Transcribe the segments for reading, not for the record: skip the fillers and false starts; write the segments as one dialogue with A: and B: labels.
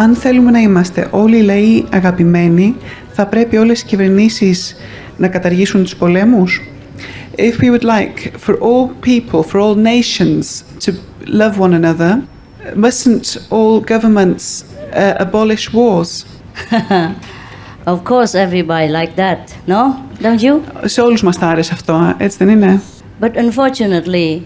A: Αν θέλουμε να είμαστε όλοι οι λαοί αγαπημένοι, θα πρέπει όλες οι κυβερνήσεις να καταργήσουν τους πολέμους. If we would like for all people, for all nations to love one another, mustn't all governments abolish wars?
B: Of course everybody like that, no? Don't you?
A: Σε όλους μας θα άρεσε αυτό, έτσι δεν είναι?
B: But unfortunately,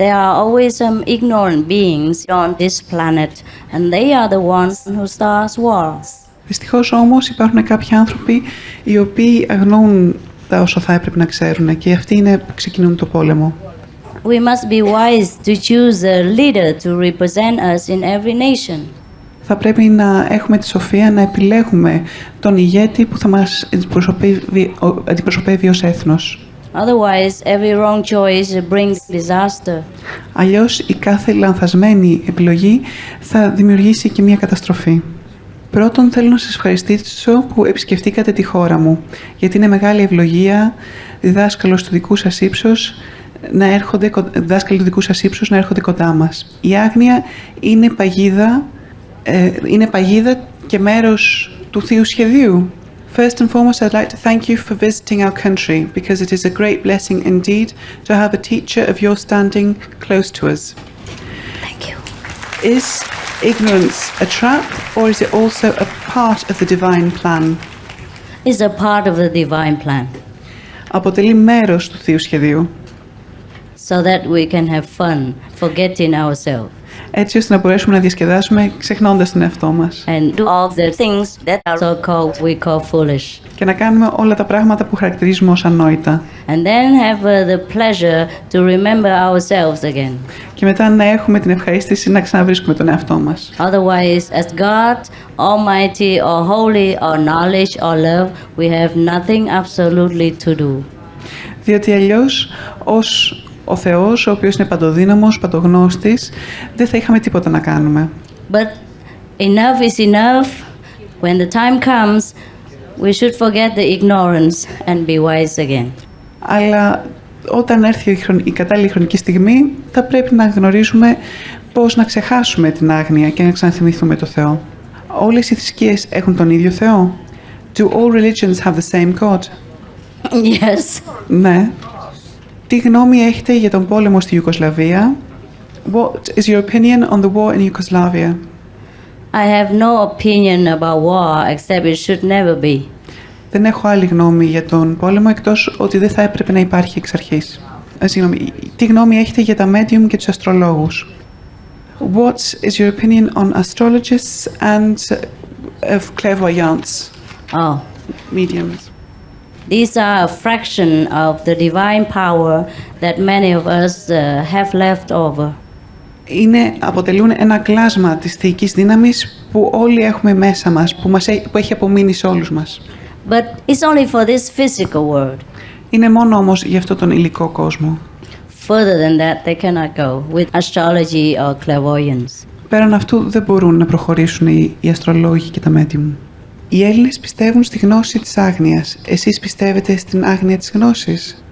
B: there are always some ignorant beings on this planet, and they are the ones who start wars.
A: Δυστυχώς όμως υπάρχουν κάποιοι άνθρωποι οι οποίοι αγνοούν τα όσα θα έπρεπε να ξέρουν και αυτοί είναι που ξεκινούν το πόλεμο.
B: We must be wise to choose a leader to represent us in every nation.
A: Θα πρέπει να έχουμε τη σοφία να επιλέγουμε τον ηγέτη που θα μας αντιπροσωπεύει ως έθνος.
B: Otherwise, every wrong choice brings disaster.
A: Αλλιώς η κάθε λανθασμένη επιλογή θα δημιουργήσει και μια καταστροφή. Πρώτον, θέλω να σας ευχαριστήσω που επισκεφτήκατε τη χώρα μου, γιατί είναι μεγάλη ευλογία διδάσκαλοι του δικού σας ύψους να έρχονται κοντά μας. Η άγνοια είναι παγίδα και μέρος του Θείου Σχεδίου. First and foremost, I'd like to thank you for visiting our country, because it is a great blessing indeed to have a teacher of your standing close to us.
B: Thank you.
A: Is ignorance a trap, or is it also a part of the divine plan?
B: It's a part of the divine plan.
A: Αποτελεί μέρος του Θείου Σχεδίου.
B: So that we can have fun, forgetting ourselves.
A: Έτσι ώστε να μπορέσουμε να διασκεδάσουμε ξεχνώντας τον εαυτό μας.
B: And do all the things that are so-called we call foolish.
A: Και να κάνουμε όλα τα πράγματα που χαρακτηρίζουμε ως ανόητα.
B: And then have the pleasure to remember ourselves again.
A: Και μετά να έχουμε την ευχαρίστηση να ξαναβρίσκουμε τον εαυτό μας.
B: Otherwise, as God, Almighty, or Holy, or Knowledge, or Love, we have nothing absolutely to do.
A: Διότι αλλιώς, ως ο Θεός, ο οποίος είναι παντοδύναμος, παντογνώστης, δεν θα είχαμε τίποτα να κάνουμε.
B: But enough is enough. When the time comes, we should forget the ignorance and be wise again.
A: Αλλά όταν έρθει η κατάλληλη χρονική στιγμή, θα πρέπει να γνωρίζουμε πώς να ξεχάσουμε την άγνοια και να ξαναθυμηθούμε το Θεό. Όλες οι θρησκείες έχουν τον ίδιο Θεό. Do all religions have the same God?
B: Yes.
A: Ναι. Τι γνώμη έχετε για τον πόλεμο στη Ιουγκοσλαβία? What is your opinion on the war in Yugoslavia?
B: I have no opinion about war except it should never be.
A: Δεν έχω άλλη γνώμη για τον πόλεμο εκτός ότι δεν θα έπρεπε να υπάρχει εξ αρχής. Συγγνώμη, τι γνώμη έχετε για τα medium και τους αστρολόγους? What is your opinion on astrologists and of clairvoyants?
B: Oh.
A: Mediums.
B: These are a fraction of the divine power that many of us have left over.
A: Αποτελούν ένα κλάσμα της θεϊκής δύναμης που όλοι έχουμε μέσα μας, που έχει απομείνει σε όλους μας.
B: But it's only for this physical world.
A: Είναι μόνο όμως για αυτό τον υλικό κόσμο.
B: Further than that, they cannot go with astrology or clairvoyance.
A: Πέραν αυτού δεν μπορούν να προχωρήσουν οι αστρολόγοι και τα medium. Οι Έλληνες πιστεύουν στη γνώση της άγνοιας. Εσείς πιστεύετε στην άγνοια της γνώσης?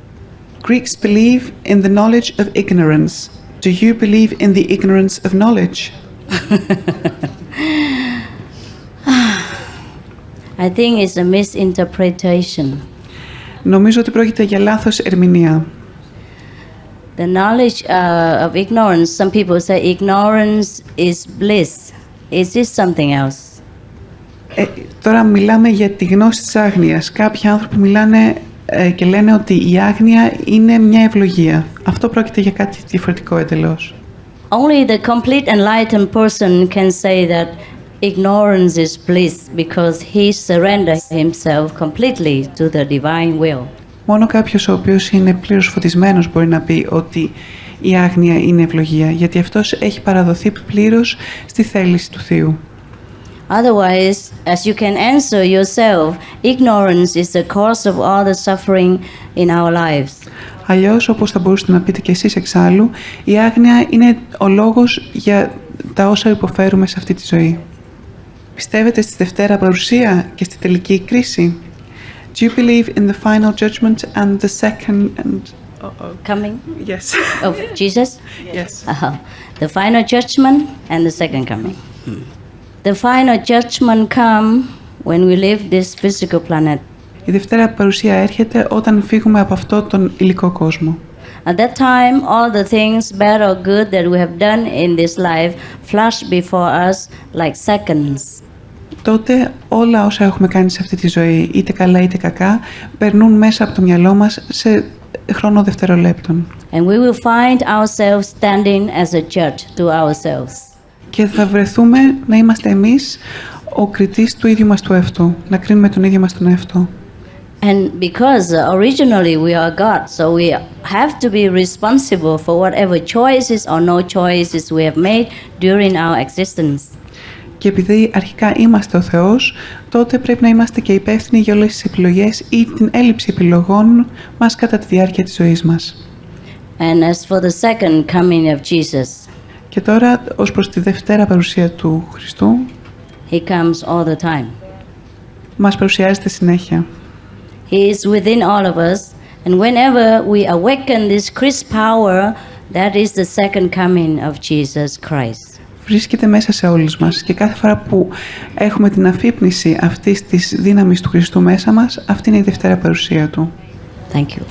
A: Greeks believe in the knowledge of ignorance. Do you believe in the ignorance of knowledge?
B: I think it's a misinterpretation.
A: Νομίζω ότι πρόκειται για λάθος ερμηνεία.
B: The knowledge of ignorance, some people say ignorance is bliss. Is this something else?
A: Τώρα μιλάμε για τη γνώση της άγνοιας. Κάποιοι άνθρωποι μιλάνε και λένε ότι η άγνοια είναι μια ευλογία. Αυτό πρόκειται για κάτι διαφορετικό εντελώς.
B: Only the complete enlightened person can say that ignorance is bliss because he surrendered himself completely to the divine will.
A: Μόνο κάποιος ο οποίος είναι πλήρως φωτισμένος μπορεί να πει ότι η άγνοια είναι ευλογία, γιατί αυτός έχει παραδοθεί πλήρως στη θέληση του Θεού.
B: Otherwise, as you can answer yourself, ignorance is the cause of all the suffering in our lives.
A: Αλλιώς, όπως θα μπορούσατε να πείτε και εσείς εξάλλου, η άγνοια είναι ο λόγος για τα όσα υποφέρουμε σε αυτή τη ζωή. Πιστεύετε στη Δευτέρα Παρουσία και στη τελική κρίση? Do you believe in the final judgment and the second
B: coming?
A: Yes.
B: Of Jesus?
A: Yes.
B: The final judgment and the second coming. The final judgment come when we leave this physical planet.
A: Η δεύτερη παρουσία έρχεται όταν φύγουμε από αυτό τον υλικό κόσμο.
B: At that time, all the things, bad or good, that we have done in this life flash before us like seconds.
A: Τότε όλα όσα έχουμε κάνει σε αυτή τη ζωή, είτε καλά είτε κακά, περνούν μέσα από το μυαλό μας σε χρόνο δευτερολέπτων.
B: And we will find ourselves standing as a judge to ourselves.
A: Και θα βρεθούμε να είμαστε εμείς ο κριτής του ίδιου μας του εαυτού, να κρίνουμε τον ίδιο μας τον εαυτό.
B: And because originally we are God, so we have to be responsible for whatever choices or no choices we have made during our existence.
A: Και επειδή αρχικά είμαστε ο Θεός, τότε πρέπει να είμαστε και υπεύθυνοι για όλες τις επιλογές ή την έλλειψη επιλογών μας κατά τη διάρκεια της ζωής μας.
B: And as for the second coming of Jesus,
A: Και τώρα, ως προς τη δευτέρα παρουσία του Χριστού,
B: He comes all the time.
A: μας παρουσιάζεται συνέχεια.
B: He is within all of us, and whenever we awaken this Christ power, that is the second coming of Jesus Christ.
A: Βρίσκεται μέσα σε όλους μας και κάθε φορά που έχουμε την αφύπνιση αυτής της δύναμης του Χριστού μέσα μας, αυτή είναι η δευτέρα παρουσία Του.
B: Thank you.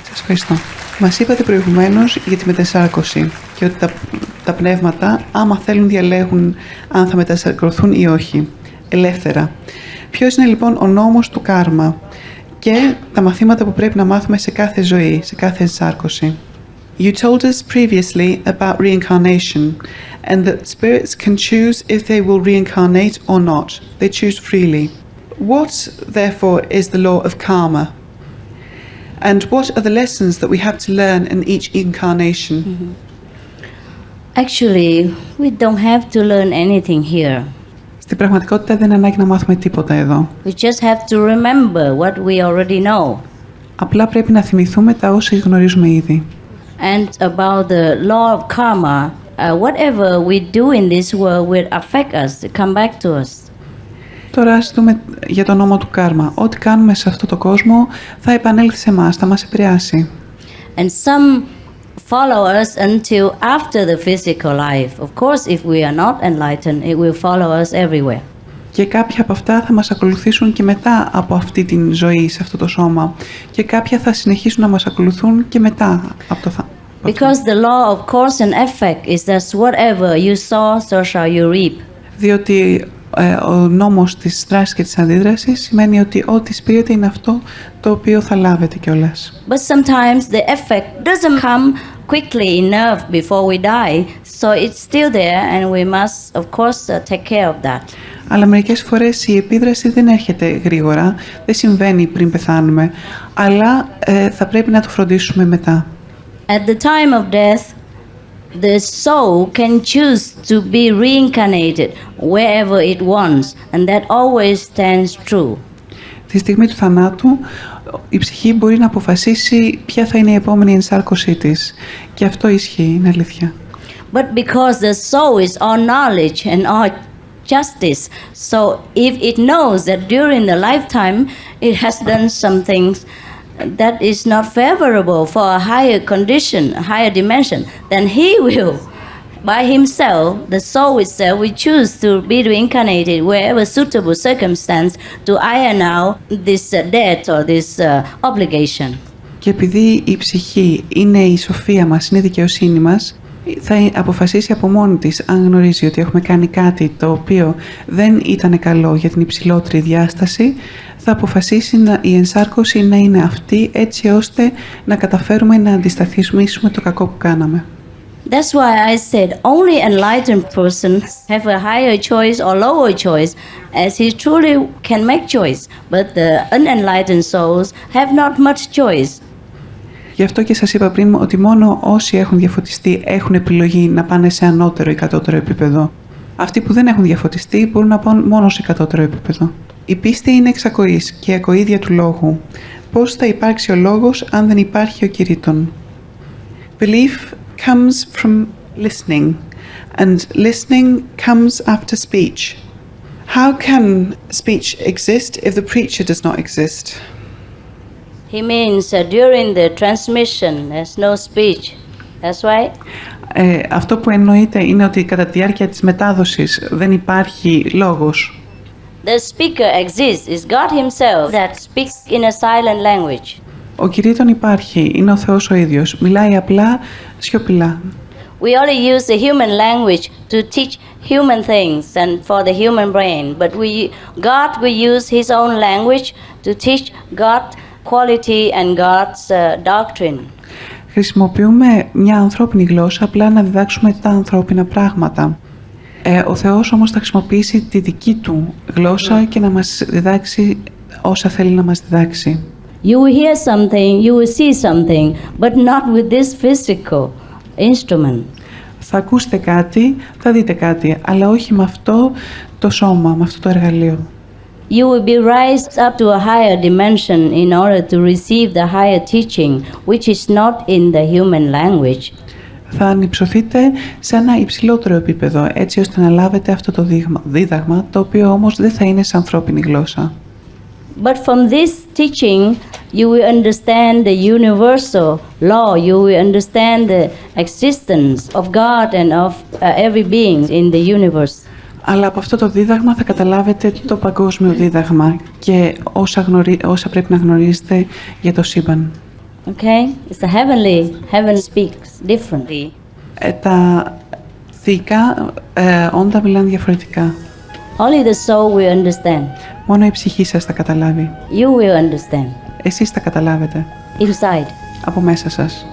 A: Σας ευχαριστώ. Μας είπατε προηγουμένως για τη μετασάρκωση και ότι τα πνεύματα, άμα θέλουν, διαλέγουν αν θα μετασαρκωθούν ή όχι, ελεύθερα. Ποιος είναι λοιπόν ο νόμος του κάρμα και τα μαθήματα που πρέπει να μάθουμε σε κάθε ζωή, σε κάθε ενσάρκωση. You told us previously about reincarnation and that spirits can choose if they will reincarnate or not. They choose freely. What, therefore, is the law of karma? And what are the lessons that we have to learn in each incarnation?
B: Actually, we don't have to learn anything here.
A: Στην πραγματικότητα δεν είναι ανάγκη να μάθουμε τίποτα εδώ.
B: We just have to remember what we already know.
A: Απλά πρέπει να θυμηθούμε τα όσα γνωρίζουμε ήδη.
B: And about the law of karma, whatever we do in this world will affect us, come back to us.
A: Τώρα ας δούμε για το νόμο του κάρμα. Ό,τι κάνουμε σε αυτό το κόσμο θα επανέλθει σε εμάς, θα μας επηρεάσει.
B: And some follow us until after the physical life. Of course, if we are not enlightened, it will follow us everywhere.
A: Και κάποια από αυτά θα μας ακολουθήσουν και μετά από αυτή την ζωή, σε αυτό το σώμα. Και κάποια θα συνεχίσουν να μας ακολουθούν και μετά από το
B: Because the law of cause and effect is that whatever you sow, so shall you reap.
A: Διότι ο νόμος της δράσης και της αντίδρασης σημαίνει ότι ό,τι σπείρεται είναι αυτό το οποίο θα λάβετε κιόλας.
B: But sometimes the effect doesn't come quickly enough before we die, so it's still there and we must of course take care of that.
A: Αλλά μερικές φορές η επίδραση δεν έρχεται γρήγορα, δεν συμβαίνει πριν πεθάνουμε, αλλά θα πρέπει να το φροντίσουμε μετά.
B: At the time of death, the soul can choose to be reincarnated wherever it wants, and that always stands true.
A: Τη στιγμή του θανάτου, η ψυχή μπορεί να αποφασίσει ποια θα είναι η επόμενη ενσάρκωσή της. Και αυτό ισχύει, είναι αλήθεια.
B: But because the soul is all knowledge and all justice, so if it knows that during the lifetime it has done some things that is not favorable for a higher condition, a higher dimension, then he will, by himself, the soul itself, will choose to be reincarnated wherever suitable circumstance to iron out this debt or this obligation.
A: Και επειδή η ψυχή είναι η σοφία μας, είναι η δικαιοσύνη μας, θα αποφασίσει από μόνη της, αν γνωρίζει ότι έχουμε κάνει κάτι το οποίο δεν ήταν καλό για την υψηλότερη διάσταση, θα αποφασίσει η ενσάρκωση να είναι αυτή, έτσι ώστε να καταφέρουμε να αντισταθμίσουμε το κακό που κάναμε.
B: That's why I said only enlightened persons have a higher choice or lower choice, as he truly can make choice, but the unenlightened souls have not much choice.
A: Γι' αυτό και σας είπα πριν ότι μόνο όσοι έχουν διαφωτιστεί έχουν επιλογή να πάνε σε ανώτερο ή κατώτερο επίπεδο. Αυτοί που δεν έχουν διαφωτιστεί μπορούν να πάνε μόνο σε κατώτερο επίπεδο. Η πίστη είναι εξακοής και ακοίδια του λόγου. Πώς θα υπάρξει ο λόγος αν δεν υπάρχει ο κηρύττων? Belief comes from listening, and listening comes after speech. How can speech exist if the preacher does not exist?
B: He means during the transmission there's no speech. That's right.
A: Αυτό που εννοείται είναι ότι κατά τη διάρκεια της μετάδοσης δεν υπάρχει λόγος.
B: The speaker exists is God himself that speaks in a silent language.
A: Ο Κηρύττων υπάρχει, είναι ο Θεός ο ίδιος. Μιλάει απλά, σιωπηλά.
B: We only use the human language to teach human things and for the human brain, but God will use his own language to teach God quality and God's doctrine.
A: Χρησιμοποιούμε μια ανθρώπινη γλώσσα απλά να διδάξουμε τα ανθρώπινα πράγματα. Ο Θεός όμως θα χρησιμοποιήσει τη δική του γλώσσα και να μας διδάξει όσα θέλει να μας διδάξει.
B: You will hear something, you will see something, but not with this physical instrument.
A: Θα ακούσετε κάτι, θα δείτε κάτι, αλλά όχι με αυτό το σώμα, με αυτό το εργαλείο.
B: You will be raised up to a higher dimension in order to receive the higher teaching, which is not in the human language.
A: Θα ανυψωθείτε σε ένα υψηλότερο επίπεδο, έτσι ώστε να λάβετε αυτό το δίδαγμα, το οποίο όμως δεν θα είναι σε ανθρώπινη γλώσσα.
B: But from this teaching, you will understand the universal law. You will understand the existence of God and of every being in the universe.
A: Αλλά από αυτό το δίδαγμα θα καταλάβετε το παγκόσμιο δίδαγμα και όσα πρέπει να γνωρίζετε για το σύμπαν.
B: Okay? It's the heaven speaks differently.
A: Τα θεϊκά όντα μιλάνε διαφορετικά.
B: Only the soul will understand.
A: Μόνο η ψυχή σας θα καταλάβει.
B: You will understand.
A: Εσείς θα καταλάβετε.
B: Inside.
A: Από μέσα σας.